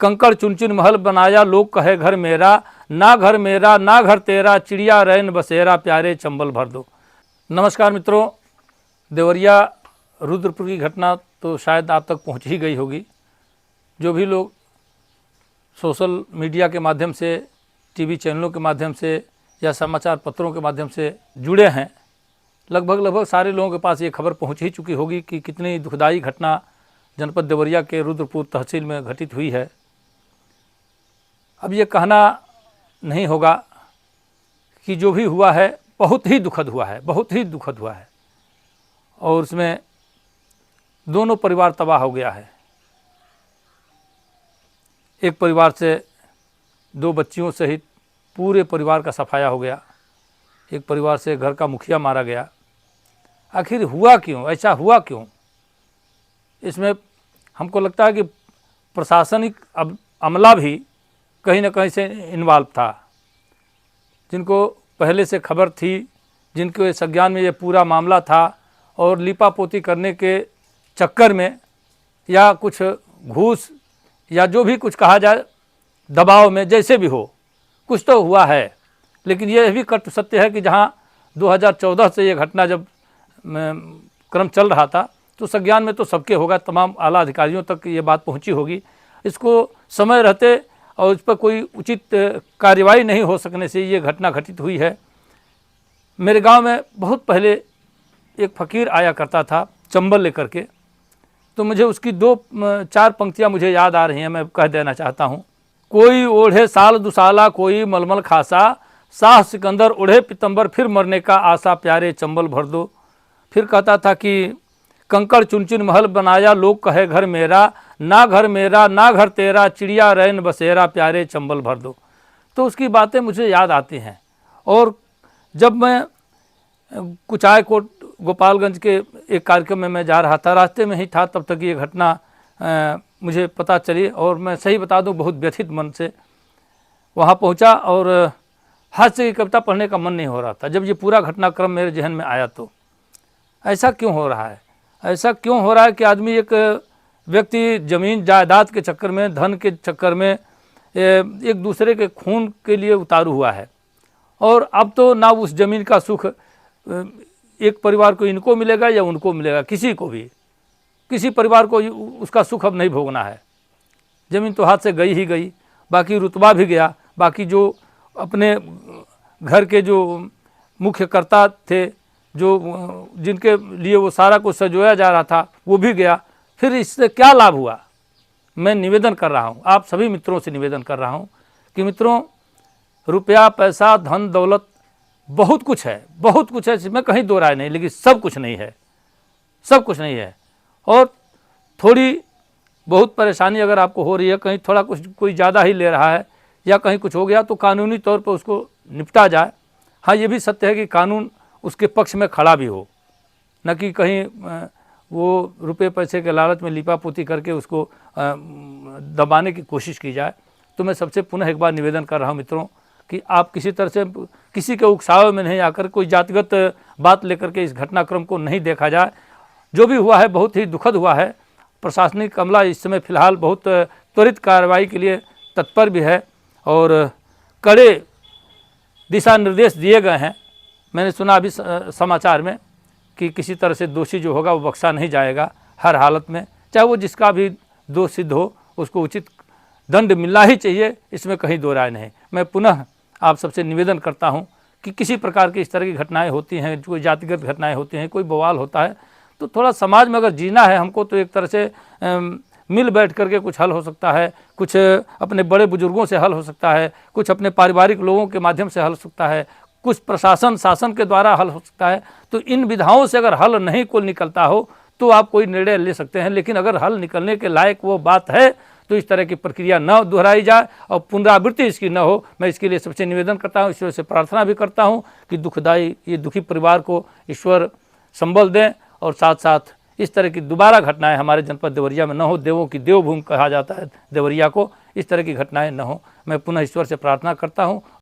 कंकड़ चुन चुन महल बनाया, लोग कहे घर मेरा, ना घर मेरा ना घर तेरा, चिड़िया रैन बसेरा, प्यारे चंबल भर दो। नमस्कार मित्रों, देवरिया रुद्रपुर की घटना तो शायद आप तक पहुंच ही गई होगी। जो भी लोग सोशल मीडिया के माध्यम से, टीवी चैनलों के माध्यम से या समाचार पत्रों के माध्यम से जुड़े हैं, लगभग सारे लोगों के पास ये खबर पहुंच ही चुकी होगी कि कितनी दुखदाई घटना जनपद देवरिया के रुद्रपुर तहसील में घटित हुई है। अब ये कहना नहीं होगा कि जो भी हुआ है बहुत ही दुखद हुआ है, बहुत ही दुखद हुआ है, और उसमें दोनों परिवार तबाह हो गया है। एक परिवार से 2 बच्चियों सहित पूरे परिवार का सफाया हो गया। एक परिवार से घर का मुखिया मारा गया। आखिर हुआ क्यों, ऐसा हुआ क्यों? इसमें हमको लगता है कि प्रशासनिक अमला भी कहीं ना कहीं से इन्वॉल्व था। जिनको पहले से खबर थी, जिनके संज्ञान में ये पूरा मामला था, और लिपापोती करने के चक्कर में या कुछ घूस या जो भी कुछ कहा जाए, दबाव में, जैसे भी हो, कुछ तो हुआ है। लेकिन यह भी कट सत्य है कि जहां 2014 से ये घटना जब क्रम चल रहा था तो संज्ञान में तो सबके होगा, तमाम आला अधिकारियों तक ये बात पहुंची होगी। इसको समय रहते और इस पर कोई उचित कार्रवाई नहीं हो सकने से ये घटना घटित हुई है। मेरे गांव में बहुत पहले एक फ़कीर आया करता था चंबल लेकर के, तो मुझे उसकी 2-4 पंक्तियां मुझे याद आ रही हैं, मैं कह देना चाहता हूँ। कोई ओढ़े साल दुसाला, कोई मलमल खासा, शाह सिकंदर ओढ़े पितंबर, फिर मरने का आशा, प्यारे चंबल भर दो। फिर कहता था कि कंकड़ चुन चुन महल बनाया, लोग कहे घर मेरा, ना घर मेरा ना घर तेरा, चिड़िया रैन बसेरा, प्यारे चंबल भर दो। तो उसकी बातें मुझे याद आती हैं। और जब मैं कुचायकोट गोपालगंज के एक कार्यक्रम में मैं जा रहा था, रास्ते में ही था, तब तक ये घटना मुझे पता चली, और मैं सही बता दूं बहुत व्यथित मन से वहाँ पहुँचा, और हास्य की कविता पढ़ने का मन नहीं हो रहा था। जब ये पूरा घटनाक्रम मेरे जहन में आया तो ऐसा क्यों हो रहा है, ऐसा क्यों हो रहा है कि आदमी, एक व्यक्ति ज़मीन जायदाद के चक्कर में, धन के चक्कर में एक दूसरे के खून के लिए उतारू हुआ है। और अब तो ना उस ज़मीन का सुख एक परिवार को इनको मिलेगा या उनको मिलेगा, किसी को भी, किसी परिवार को उसका सुख अब नहीं भोगना है। ज़मीन तो हाथ से गई ही गई, बाकी रुतबा भी गया, बाकी जो अपने घर के जो मुख्य कर्ता थे, जो जिनके लिए वो सारा कुछ सजोया जा रहा था, वो भी गया। फिर इससे क्या लाभ हुआ? मैं निवेदन कर रहा हूँ, आप सभी मित्रों से निवेदन कर रहा हूँ कि मित्रों, रुपया पैसा धन दौलत बहुत कुछ है, बहुत कुछ है, इसमें कहीं दो राय नहीं, लेकिन सब कुछ नहीं है, सब कुछ नहीं है। और थोड़ी बहुत परेशानी अगर आपको हो रही है, कहीं थोड़ा कुछ कोई ज़्यादा ही ले रहा है या कहीं कुछ हो गया, तो कानूनी तौर पर उसको निपटा जाए। हाँ, ये भी सत्य है कि कानून उसके पक्ष में खड़ा भी हो, न कि कहीं वो रुपये पैसे के लालच में लिपापोती करके उसको दबाने की कोशिश की जाए। तो मैं सबसे पुनः एक बार निवेदन कर रहा हूँ मित्रों कि आप किसी तरह से किसी के उकसावे में नहीं आकर, कोई जातिगत बात लेकर के इस घटनाक्रम को नहीं देखा जाए। जो भी हुआ है बहुत ही दुखद हुआ है। प्रशासनिक अमला इस समय फ़िलहाल बहुत त्वरित कार्रवाई के लिए तत्पर भी है, और कड़े दिशा निर्देश दिए गए हैं। मैंने सुना अभी समाचार में कि किसी तरह से दोषी जो होगा वो बख्शा नहीं जाएगा हर हालत में, चाहे वो जिसका भी दोष सिद्ध हो, उसको उचित दंड मिलना ही चाहिए, इसमें कहीं दो राय नहीं। मैं पुनः आप सबसे निवेदन करता हूं कि किसी प्रकार की इस तरह की घटनाएं होती हैं, कोई जातिगत घटनाएं होती हैं, कोई बवाल होता है, तो थोड़ा समाज में अगर जीना है हमको, तो एक तरह से मिल बैठ करके कुछ हल हो सकता है, कुछ अपने बड़े बुजुर्गों से हल हो सकता है, कुछ अपने पारिवारिक लोगों के माध्यम से हल हो सकता है, कुछ प्रशासन शासन के द्वारा हल हो सकता है। तो इन विधाओं से अगर हल नहीं कोई निकलता हो तो आप कोई निर्णय ले सकते हैं, लेकिन अगर हल निकलने के लायक वो बात है तो इस तरह की प्रक्रिया न दोहराई जाए और पुनरावृत्ति इसकी न हो। मैं इसके लिए सबसे निवेदन करता हूँ, ईश्वर से प्रार्थना भी करता हूँ कि दुखदाई ये दुखी परिवार को ईश्वर संबल दें, और साथ साथ इस तरह की दोबारा घटनाएं हमारे जनपद देवरिया में न हो। देवों की देवभूमि कहा जाता है देवरिया को, इस तरह की घटनाएं न हो। मैं पुनः ईश्वर से प्रार्थना करता हूँ।